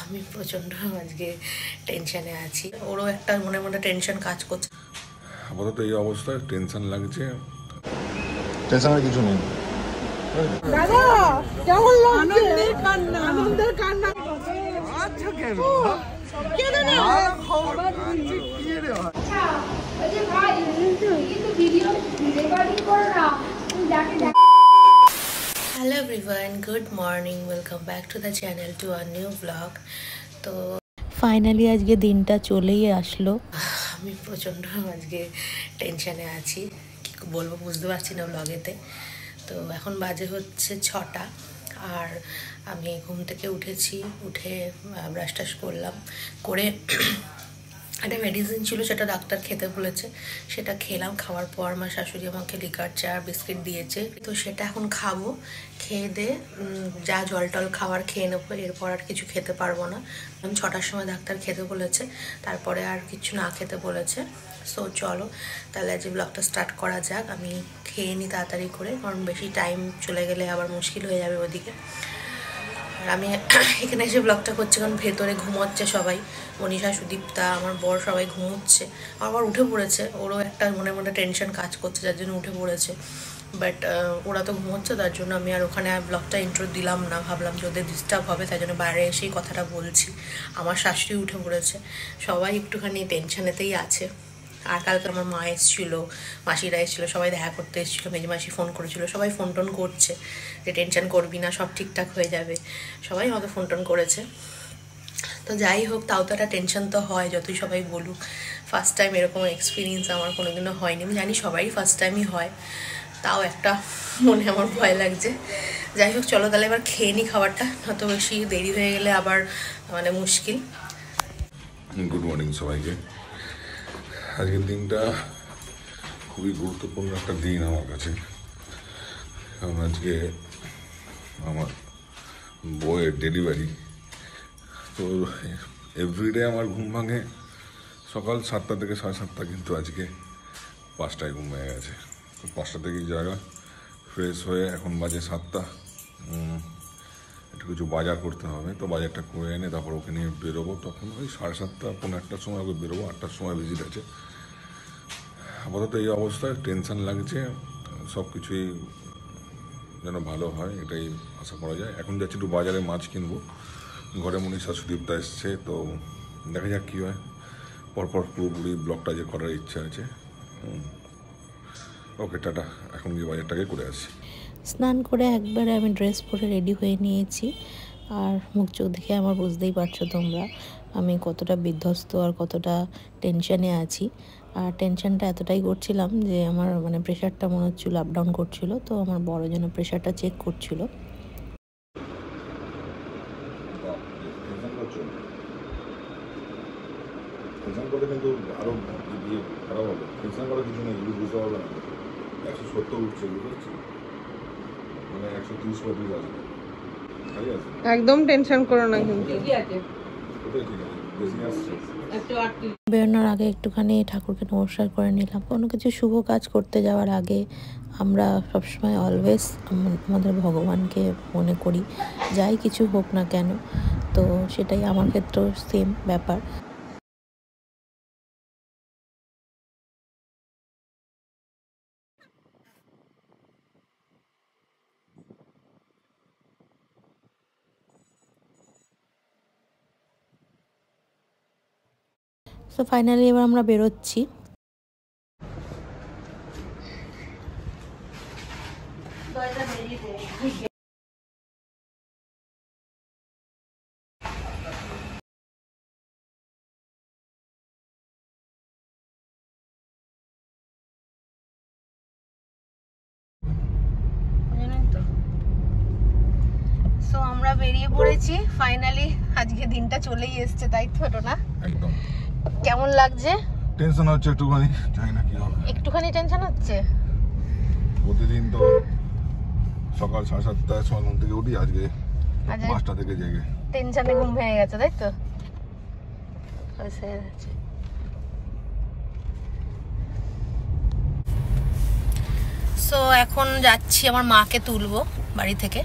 আমি প্রচন্ড আজকে টেনশনে আছি, ওরও একটা মনে মনে টেনশন কাজ করছে। আপাতত এই অবস্থায় টেনশন লাগছে, টেনশনের কিছু নেই। দাদা কেমন লাগছে? আনন্দের কান্না, আনন্দের কান্না। আচ্ছা কেন কেন না খবর আছে কি রে? আচ্ছা ওই যে ভাই কিন্তু ভিডিও রেকর্ডিং করো না, তুমি যাকে hello everyone, good morning, welcome back to the channel to a new blog. তো ফাইনালি আজকে দিনটা চলেই আসলো। আমি প্রচণ্ড আজকে টেনশানে আছি, কী বলবো বুঝতে পারছি না ব্লগেতে। তো এখন বাজে হচ্ছে 6টা, আর আমি ঘুম থেকে উঠেছি, উঠে ব্রাশ টাশ করলাম, করে একটা মেডিসিন ছিল সেটা ডাক্তার খেতে বলেছে, সেটা খেলাম। খাওয়ার পর আমার শাশুড়ি আমাকে লিকার চা বিস্কিট দিয়েছে, তো সেটা এখন খাবো। খেয়ে দিয়ে যা জল টল খাবার খেয়ে নেবো, এরপর আর কিছু খেতে পারবো না। 6টার সময় ডাক্তার খেতে বলেছে, তারপরে আর কিছু না খেতে বলেছে। সো চলো তাহলে আজ ব্লগটা স্টার্ট করা যাক। আমি খেয়ে নিই তাড়াতাড়ি করে, কারণ বেশি টাইম চলে গেলে আবার মুশকিল হয়ে যাবে ওদিকে। আর আমি এখানে এসে ব্লগটা করছি কারণ ভেতরে ঘুমোচ্ছে সবাই, মনীষা, সুদীপ্তা, আমার বর সবাই ঘুমোচ্ছে। আমার বর উঠে পড়েছে, ওরও একটা মনে মনে টেনশন কাজ করছে যার জন্য উঠে পড়েছে। বাট ওরা তো ঘুমোচ্ছে, তার জন্য আমি আর ওখানে ব্লগটা ইন্ট্রো দিলাম না, ভাবলাম যে ওদের ডিস্টার্ব হবে, তাই জন্য বাইরে এসেই কথাটা বলছি। আমার শাশুড়ি উঠে পড়েছে, সবাই একটুখানি টেনশনেতেই আছে। আর কালকে আমার মা এসেছিলো, মাসিরা এসেছিলো, সবাই দেখা করতে এসেছিলো, মেজি মাসি ফোন করেছিলো, সবাই ফোন টোন করছে যে টেনশন করবি না, সব ঠিকঠাক হয়ে যাবে, সবাই আমাকে ফোন টোন করেছে। তো যাই হোক, তাও তো একটা টেনশন তো হয়, যতই সবাই বলুক। ফার্স্ট টাইম এরকম এক্সপিরিয়েন্স আমার কোনোদিনও হয়নি, আমি জানি সবারই ফার্স্ট টাইমই হয়, তাও একটা মনে আমার ভয় লাগছে। যাই হোক চলো তাহলে এবার খেয়ে নিই খাবারটা, নয়তো বেশি দেরি হয়ে গেলে আবার মানে মুশকিল। গুড মর্নিং সবাইকে। আজকের দিনটা খুবই গুরুত্বপূর্ণ একটা দিন আমার কাছে, কারণ আজকে আমার বউয়ের ডেলিভারি। তো এভরিডে আমার ঘুম ভাঙে সকাল 7টা থেকে 7:30, কিন্তু আজকে 5টায় ঘুম ভেঙে গেছে। তো 5টা থেকেই জায়গা, ফ্রেশ হয়ে এখন বাজে 7টা। একটু কিছু বাজার করতে হবে, তো বাজারটা করে এনে তারপর ওকে নিয়ে বেরোবো। তখন ওই 7:30 পৌনে 1টার সময় ওকে বেরোবো, 8টার সময় ভিজিট আছে। আপাতত এই অবস্থায় টেনশন লাগছে, সব কিছুই যেন ভালো হয় এটাই আশা করা যায়। এখন যাচ্ছি একটু বাজারে মাছ কিনবো, ঘরে মনীষা, সুদীপ্তা এসছে, তো দেখা যাক কী হয়। পরপর পুরোপুরি ব্লগটা যে করার ইচ্ছা আছে। ওকে টাটা, এখন গিয়ে বাজারটাকে করে আসি। স্নান করে একবারে আমি ড্রেস পরে রেডি হয়ে নিয়েছি, আর মুখ চোখ দেখে আমার বুঝতেই পারছো তোমরা আমি কতটা বিধ্বস্ত আর কতটা টেনশানে আছি। আর টেনশানটা এতটাই করছিলাম যে আমার মানে প্রেশারটা মনে হচ্ছিলো আপ ডাউন করছিল, তো আমার বড় যেন প্রেশারটা চেক করছিল। টেনশন করলে কিন্তু আরও দিয়ে খারাপ হবে। টেনশন করার কিছু নেই, বুঝতে পারবে না। 170 উঠছে, বুঝতে পারছি, মানে 130-135 আছে, খালি আছে। একদম টেনশন করো না, কিন্তু কোথায় ঠিক আছে, বেশি আসছে। বেরোনোর আগে একটুখানি ঠাকুরকে নমস্কার করে নিলাম। কোনো কিছু শুভ কাজ করতে যাওয়ার আগে আমরা সবসময় অলওয়েজ আমাদের ভগবানকে মনে করি, যাই কিছু হোক না কেন। তো সেটাই আমার ক্ষেত্রেও সেম ব্যাপার। তো ফাইনালি এবার আমরা বেরোচ্ছি। সো আমরা বেরিয়ে পড়েছি ফাইনালি, আজকে দিনটা চলেই এসছে, তাই তো না? একদম। কেমন লাগছে? টেনশন হচ্ছে একটুখানি, জানি না কি হবে। একটুখানি টেনশন হচ্ছে। প্রতিদিন তো সকাল 7:30টার সময় ঘুম থেকে উঠি, আজকে 5টা থেকে জেগে টেনশনে ঘুম ভেঙে গেছে, তাই তো? সো এখন যাচ্ছি আমার মাকে তুলবো বাড়ি থেকে।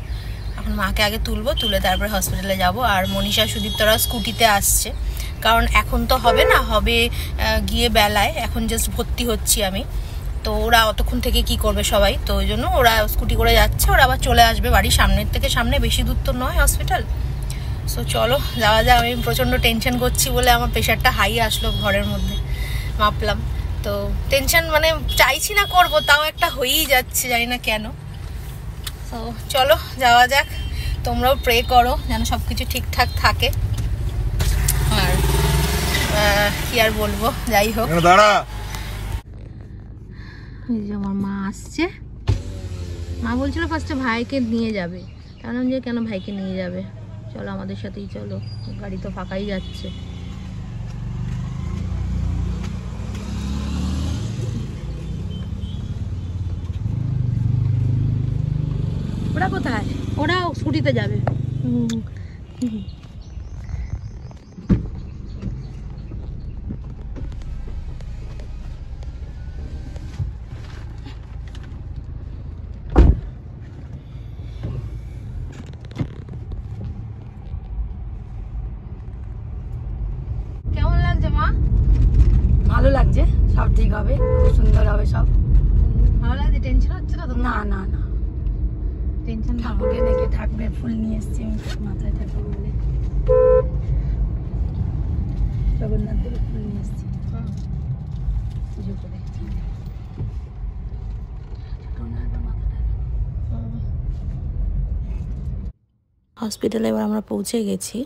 এখন মাকে আগে তুলবো, তুলে তারপরে হসপিটালে যাব। আর মনীষা সুদীপ্তরা স্কুটিতে আসছে, কারণ এখন তো হবে না, হবে গিয়ে বেলায়, এখন জাস্ট ভর্তি হচ্ছি আমি। তো ওরা অতক্ষণ থেকে কি করবে সবাই, তো ওই জন্য ওরা স্কুটি করে যাচ্ছে, ওরা আবার চলে আসবে বাড়ির সামনের থেকে, সামনে বেশি দূর তো নয় হসপিটাল। সো চলো যাওয়া যাক। আমি প্রচণ্ড টেনশন করছি বলে আমার প্রেশারটা হাই আসলো ঘরের মধ্যে, মাপলাম। তো টেনশন মানে চাইছি না করব, তাও একটা হয়েই যাচ্ছে, জানি না কেন। তো চলো যাওয়া যাক, তোমরাও প্রে করো যেন সব কিছু ঠিকঠাক থাকে। আর কি আর বলবো, যাই হোক। এই যে আমার মা আসছে, মা বলছিল ফার্স্টে ভাইকে নিয়ে যাবে, জানলাম যে কেন ভাইকে নিয়ে যাবে, চলো আমাদের সাথেই চলো, গাড়ি তো ফাঁকাই যাচ্ছে। ওরা কোথায়? ওরা স্কুটিতে যাবে। কেমন লাগছে মা? ভালো লাগছে, সব ঠিক হবে, খুব সুন্দর হবে সব। ভালো লাগছে? টেনশন হচ্ছে না তো? না না না, টেনশন ঠাকুরকে ডেকে ঠাকুরের ফুল নিয়ে এসছি আমি মাথায় ঠাকুর বলে, জগন্নাথ দেবের ফুল নিয়ে এসছি পুজো করে। হসপিটালে এবার আমরা পৌঁছে গেছি।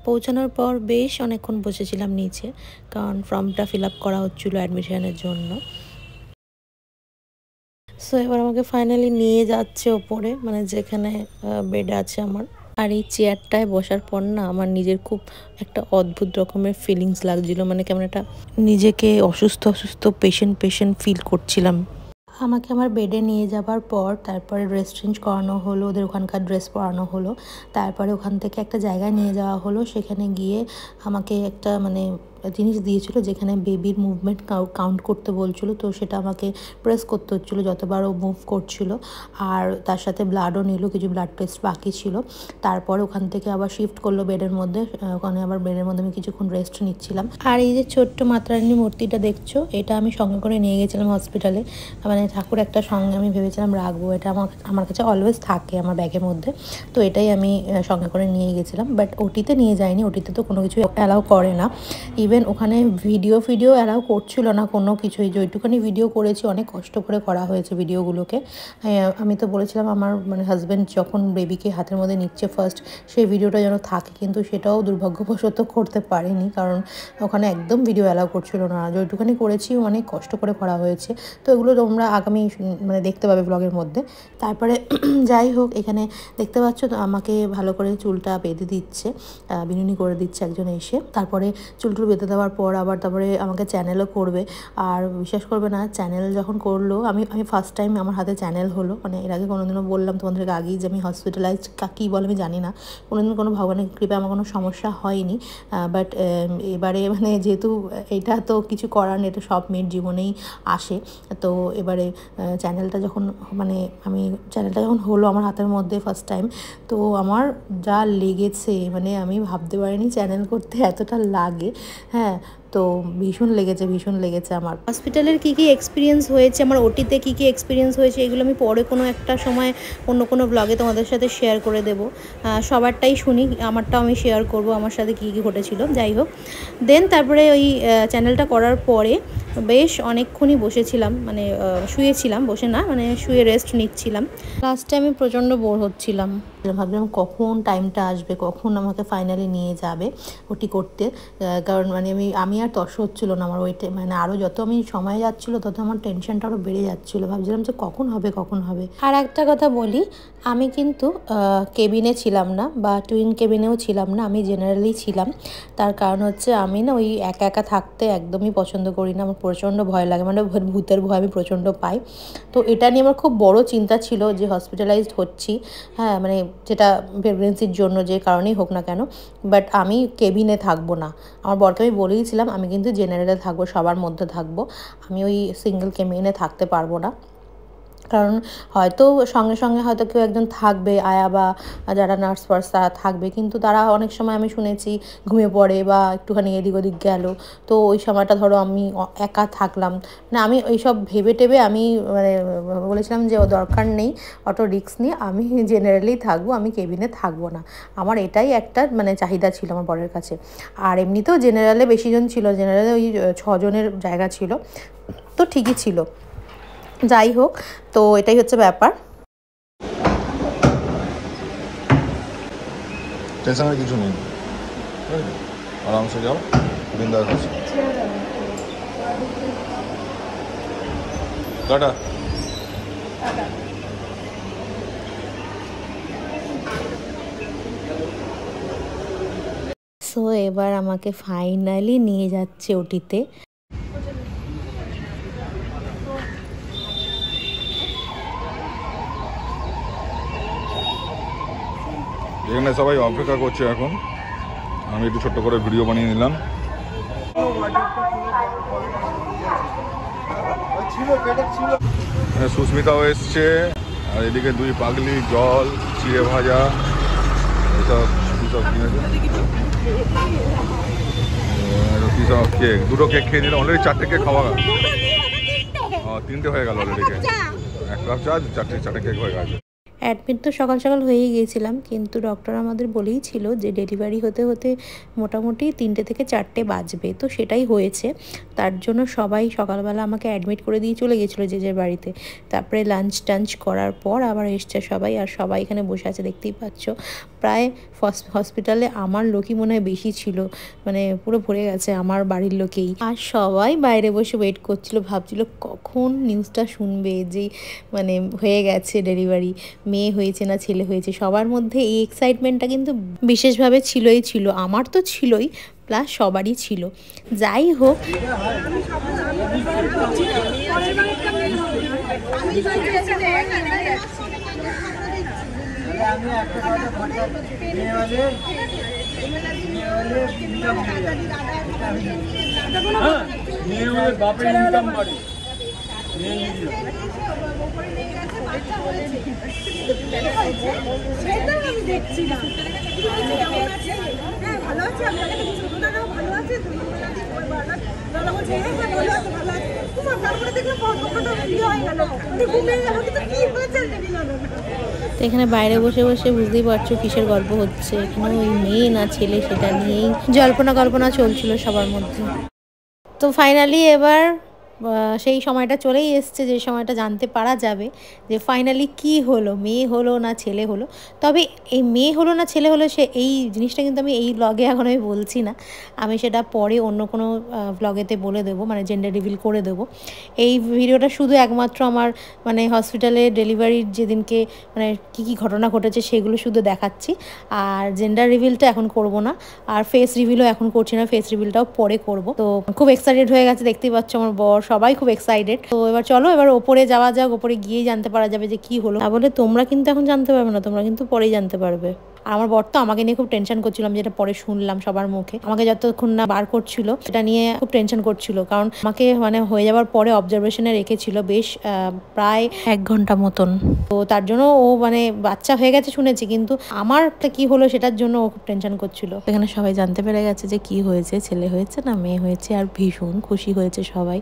পৌঁছানোর পর বেশ অনেকক্ষণ বসেছিলাম নিচে, কারণ ফর্মটা ফিল আপ করা হচ্ছিলো অ্যাডমিশনের জন্য। সো এবার আমাকে ফাইনালি নিয়ে যাচ্ছে ওপরে, মানে যেখানে বেড আছে আমার। আর এই চেয়ারটায় বসার পর না আমার নিজের খুব একটা অদ্ভুত রকমের ফিলিংস লাগছিলো, মানে কেমন একটা নিজেকে অসুস্থ পেশেন্ট ফিল করছিলাম। আমাকে আমার বেডে নিয়ে যাবার পর তারপরে ড্রেস চেঞ্জ করানো হলো, ওদের ওখানকার ড্রেস পরানো হলো। তারপরে ওখান থেকে একটা জায়গায় নিয়ে যাওয়া হলো, সেখানে গিয়ে আমাকে একটা মানে জিনিস দিয়েছিল যেখানে বেবির মুভমেন্ট কাউন্ট করতে বলছিল। তো সেটা আমাকে প্রেস করতে হচ্ছিলো যতবার ও মুভ করছিল। আর তার সাথে ব্লাডও নিল, কিছু ব্লাড টেস্ট বাকি ছিল। তারপর ওখান থেকে আবার শিফট করলো বেডের মধ্যে, ওখানে আবার বেডের মধ্যে আমি কিছুক্ষণ রেস্ট নিচ্ছিলাম। আর এই যে ছোট্ট মাতারানী মূর্তিটা দেখছো, এটা আমি সঙ্গে করে নিয়ে গেছিলাম হসপিটালে। মানে ঠাকুর একটা সঙ্গে আমি ভেবেছিলাম রাখবো, এটা আমার কাছে অলওয়েজ থাকে আমার ব্যাগের মধ্যে। তো এটাই আমি সঙ্গে করে নিয়ে গেছিলাম, বাট ওটিতে নিয়ে যাইনি, ওটিতে তো কোনো কিছু অ্যালাউ করে না। ইভেন ওখানে ভিডিও অ্যালাউ করছিল না কোনো কিছুই। যেটুখানি ভিডিও করেছি অনেক কষ্ট করে করা হয়েছে ভিডিওগুলোকে। আমি তো বলেছিলাম আমার মানে হাজব্যান্ড যখন বেবিকে হাতের মধ্যে নিচ্ছে ফার্স্ট, সেই ভিডিওটা যেন থাকে, কিন্তু সেটাও দুর্ভাগ্যবশত করতে পারিনি, কারণ ওখানে একদম ভিডিও অ্যালাউ করছিল না। যেটুখানি করেছি অনেক কষ্ট করে করা হয়েছে। তো এগুলো তোমরা আগামী মানে দেখতে পাবে ব্লগের মধ্যে। তারপরে যাই হোক, এখানে দেখতে পাচ্ছ তো আমাকে ভালো করে চুলটা বেঁধে দিচ্ছে, বিনুনি করে দিচ্ছে একজন এসে। তারপরে চুলটুল বেঁধে দেওয়ার পর আবার তারপরে আমাকে চ্যানেলও করবে। আর বিশ্বাস করবে না, চ্যানেল যখন করলো, আমি ফার্স্ট টাইম আমার হাতে চ্যানেল হলো। মানে এর আগে কোনোদিনও বললাম তোমাদেরকে আগেই যে আমি হসপিটালাইজড, কী বলে আমি জানি না, কোনোদিন কোনো ভগবানের কৃপায় আমার কোনো সমস্যা হয়নি। বাট এবারে মানে যেহেতু এটা তো কিছু করার নেই, এটা সব মেয়ের জীবনেই আসে। তো এবারে চ্যানেলটা যখন হলো আমার হাতের মধ্যে ফার্স্ট টাইম, তো আমার যা লেগেছে মানে আমি ভাবতে পারিনি চ্যানেল করতে এতটা লাগে। হ্যাঁ, তো ভীষণ লেগেছে আমার। হসপিটালের কী এক্সপিরিয়েন্স হয়েছে, আমার ওটিতে কী এক্সপিরিয়েন্স হয়েছে, এগুলো আমি পরে কোনো একটা সময় অন্য কোনো ব্লগে তোমাদের সাথে শেয়ার করে দেবো। সবারটাই শুনি, আমারটাও আমি শেয়ার করব আমার সাথে কী ঘটেছিল। যাই হোক, দেন তারপরে ওই চ্যানেলটা করার পরে বেশ অনেকক্ষণই বসেছিলাম, মানে শুয়েছিলাম, বসে না মানে শুয়ে রেস্ট নিচ্ছিলাম। লাস্টে আমি প্রচণ্ড বোর হচ্ছিলাম, ভাবলাম কখন টাইমটা আসবে, কখন আমাকে ফাইনালি নিয়ে যাবে ওটি করতে। কারণ মানে আমি আর তস হচ্ছিলো না আমার ওইটা, মানে আরও যত আমি সময় যাচ্ছিলো তত আমার টেনশনটা আরও বেড়ে যাচ্ছিলো, ভাবছিলাম যে কখন হবে। আর একটা কথা বলি, আমি কিন্তু কেবিনে ছিলাম না বা টুইন কেবিনেও ছিলাম না, আমি জেনারেলি ছিলাম। তার কারণ হচ্ছে আমি না ওই একা একা থাকতে একদমই পছন্দ করি না, আমার প্রচণ্ড ভয় লাগে, মানে ভূতের ভয় আমি প্রচণ্ড পাই। তো এটা নিয়ে আমার খুব বড় চিন্তা ছিল যে হসপিটালাইজড হচ্ছি, হ্যাঁ মানে যেটা প্রেগনেন্সির জন্য যে কারণেই হোক না কেন, বাট আমি কেবিনে থাকবো না। আমার বরকে আমি বলেইছিলাম আমি কিন্তু জেনারেলে থাকবো, সবার মধ্যে থাকবো, আমি ওই সিঙ্গেল কেবিনে থাকতে পারবো না। কারণ হয়তো সঙ্গে সঙ্গে হয়তো কেউ একজন থাকবে, আয়া বা যারা নার্স ফার্স তারা থাকবে, কিন্তু তারা অনেক সময় আমি শুনেছি ঘুমিয়ে পড়ে বা একটুখানি এদিক ওদিক গেল, তো ওই সময়টা ধরো আমি একা থাকলাম না, আমি এইসব ভেবে টেবে আমি মানে বলেছিলাম যে ও দরকার নেই, অত রিস্ক নিয়ে আমি জেনারেলি থাকবো, আমি কেবিনে থাকবো না। আমার এটাই একটা মানে চাহিদা ছিল আমার বরের কাছে। আর এমনিতেও জেনারেলে বেশিজন ছিল, জেনারেলে ওই 6 জনের জায়গা ছিল, তো ঠিকই ছিল। যাই হোক, তো এটাই হচ্ছে ব্যাপার। টেনশনের কিছু নেই, আরামসে যাও, বিন্দাস আছে। টাটা। সো এবার আমাকে ফাইনালি নিয়ে যাচ্ছে ওটিতে। এখানে সবাই অপেক্ষা করছে, এখন আমি একটু ছোট্ট করে ভিডিও বানিয়ে নিলাম। সুস্মিতাও এসছে, আর এদিকে 2 পাগলি, জল, চিড়ে ভাজা, এসব কিনেছে। সব কেক, 2টো কেক খেয়ে নিলাম, অলরেডি 4টে কেক খাওয়া গেল। 3টে হয়ে গেল অলরেডি কেক, 1 কাপ চা, 4টে কেক হয়ে গেছে। অ্যাডমিট তো সকাল সকাল হয়েই গিয়েছিলাম, কিন্তু ডক্টর আমাদের বলেই ছিল যে ডেলিভারি হতে হতে মোটামুটি 3টে থেকে 4টে বাজবে, তো সেটাই হয়েছে। তার জন্য সবাই সকালবেলা আমাকে অ্যাডমিট করে দিয়ে চলে গেছিলো যে যার বাড়িতে। তারপরে লাঞ্চ টাঞ্চ করার পর আবার এসছে সবাই, আর সবাই এখানে বসে আছে দেখতেই পাচ্ছ। প্রায় হসপিটালে আমার লোকই মনে হয় বেশি ছিল, মানে পুরো ভরে গেছে আমার বাড়ির লোকেই। আর সবাই বাইরে বসে ওয়েট করছিল, ভাবছিল কখন নিউজটা শুনবে যে মানে হয়ে গেছে ডেলিভারি, মেয়ে হয়েছে না ছেলে হয়েছে। সবার মধ্যে এই এক্সাইটমেন্টটা কিন্তু বিশেষভাবে ছিল, আমার তো ছিলই, প্লাস সবারই ছিল। যাই হোক, আমি দেখছি না ভালো আছে, ভালো আছে, এখানে বাইরে বসে বসে বুঝতেই পারছো কিসের গল্প হচ্ছে, এখানে ওই মেয়ে না ছেলে সেটা নিয়েই জল্পনা চলছিল সবার মধ্যে। তো ফাইনালি এবার সেই সময়টা চলেই এসছে যে সময়টা জানতে পারা যাবে যে ফাইনালি কি হলো, মেয়ে হলো না ছেলে হলো। তবে এই মেয়ে হলো না ছেলে হলো সে এই জিনিসটা কিন্তু আমি এই ব্লগে এখন আমি বলছি না, আমি সেটা পরে অন্য কোনো ব্লগেতে বলে দেবো, মানে জেন্ডার রিভিল করে দেবো। এই ভিডিওটা শুধু একমাত্র আমার মানে হসপিটালে ডেলিভারির যেদিনকে মানে কী ঘটনা ঘটেছে সেগুলো শুধু দেখাচ্ছি, আর জেন্ডার রিভিলটা এখন করব না, আর ফেস রিভিলও এখন করছি না, ফেস রিভিলটাও পরে করব। তো খুব এক্সাইটেড হয়ে গেছে, দেখতেই পাচ্ছ আমার বর, সবাই খুব এক্সাইটেড। তো এবার চলো এবার ওপরে যাওয়া যাক, ওপরে গিয়েই জানতে পারা যাবে যে কি হলো। তাহলে তোমরা কিন্তু এখন জানতে পারবে না, তোমরা কিন্তু পরেই জানতে পারবে। আর আমার বর তো আমাকে নিয়ে খুব টেনশন করছিলাম, যেটা পরে শুনলাম সবার মুখে, আমাকে যতক্ষণ না বার করছিল সেটা নিয়ে খুব টেনশন করছিল, কারণ আমাকে মানে হয়ে যাওয়ার পরে অবজারভেশনে রেখেছিল বেশ প্রায় 1 ঘন্টা মতন। তো তার জন্য ও মানে বাচ্চা হয়ে গেছে শুনেছি, কিন্তু আমার কি হলো সেটার জন্য ও খুব টেনশন করছিল। এখানে সবাই জানতে পেরে গেছে যে কি হয়েছে, ছেলে হয়েছে না মেয়ে হয়েছে, আর ভীষণ খুশি হয়েছে সবাই,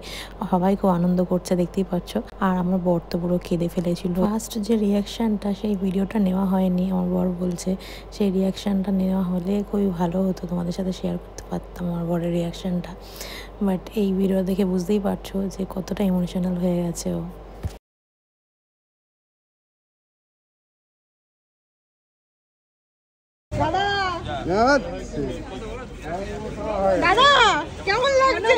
সবাই খুব আনন্দ করছে দেখতেই পাচ্ছ। আর আমার বর তো পুরো কেঁদে ফেলেছিল। ফার্স্ট যে রিয়াকশানটা সেই ভিডিওটা নেওয়া হয়নি, আমার বর বলছে সেই রিয়াকশানটা নেওয়া হলে খুবই ভালো হতো, তোমাদের সাথে শেয়ার করতে পারতাম আমার বরের রিয়াকশানটা, বাট এই ভিডিও দেখে বুঝতেই পারছো যে কতটা ইমোশনাল হয়ে গেছে ও। দাদা কেমন লাগছে?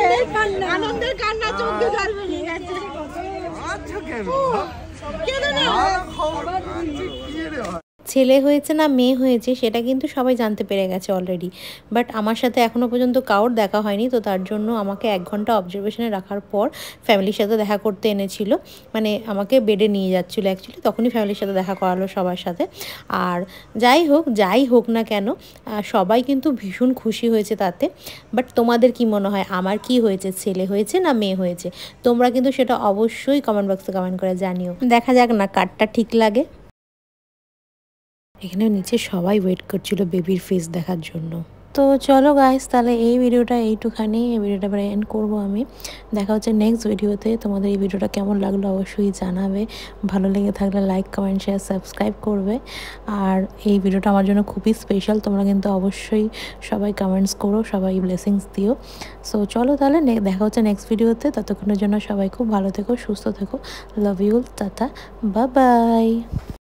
আনন্দের কান্না চোখ দিয়ে জল বেরিয়ে গেছে। কেঁদে না। ছেলে হয়েছে না মেয়ে হয়েছে সেটা কিন্তু সবাই জানতে পেরে গেছে অলরেডি, বাট আমার সাথে এখনও পর্যন্ত কারোর দেখা হয়নি। তো তার জন্য আমাকে 1 ঘন্টা অবজারভেশনে রাখার পর ফ্যামিলির সাথে দেখা করতে এনেছিল, মানে আমাকে বেডে নিয়ে যাচ্ছিলো অ্যাকচুয়ালি, তখনই ফ্যামিলির সাথে দেখা করালো সবার সাথে। আর যাই হোক না কেন সবাই কিন্তু ভীষণ খুশি হয়েছে তাতে। বাট তোমাদের কি মনে হয় আমার কি হয়েছে, ছেলে হয়েছে না মেয়ে হয়েছে? তোমরা কিন্তু সেটা অবশ্যই কমেন্ট বক্সে কমেন্ট করে জানিও। দেখা যাক না কারটা ঠিক লাগে। এখানে নিচে সবাই ওয়েট করছিল বেবির ফেস দেখার জন্য। তো চলো গাইস, তাহলে এই ভিডিওটা এইটুখানি, এই ভিডিওটা এবার এন্ড করবো আমি। দেখা হচ্ছে নেক্সট ভিডিওতে। তোমাদের এই ভিডিওটা কেমন লাগলো অবশ্যই জানাবে। ভালো লেগে থাকলে লাইক কমেন্ট শেয়ার সাবস্ক্রাইব করবে। আর এই ভিডিওটা আমার জন্য খুবই স্পেশাল, তোমরা কিন্তু অবশ্যই সবাই কমেন্টস করো, সবাই ব্লেসিংস দিও। সো চলো তাহলে দেখা হচ্ছে নেক্সট ভিডিওতে। ততক্ষণের জন্য সবাই খুব ভালো থেকো, সুস্থ থেকো। Love you, tata, bye by.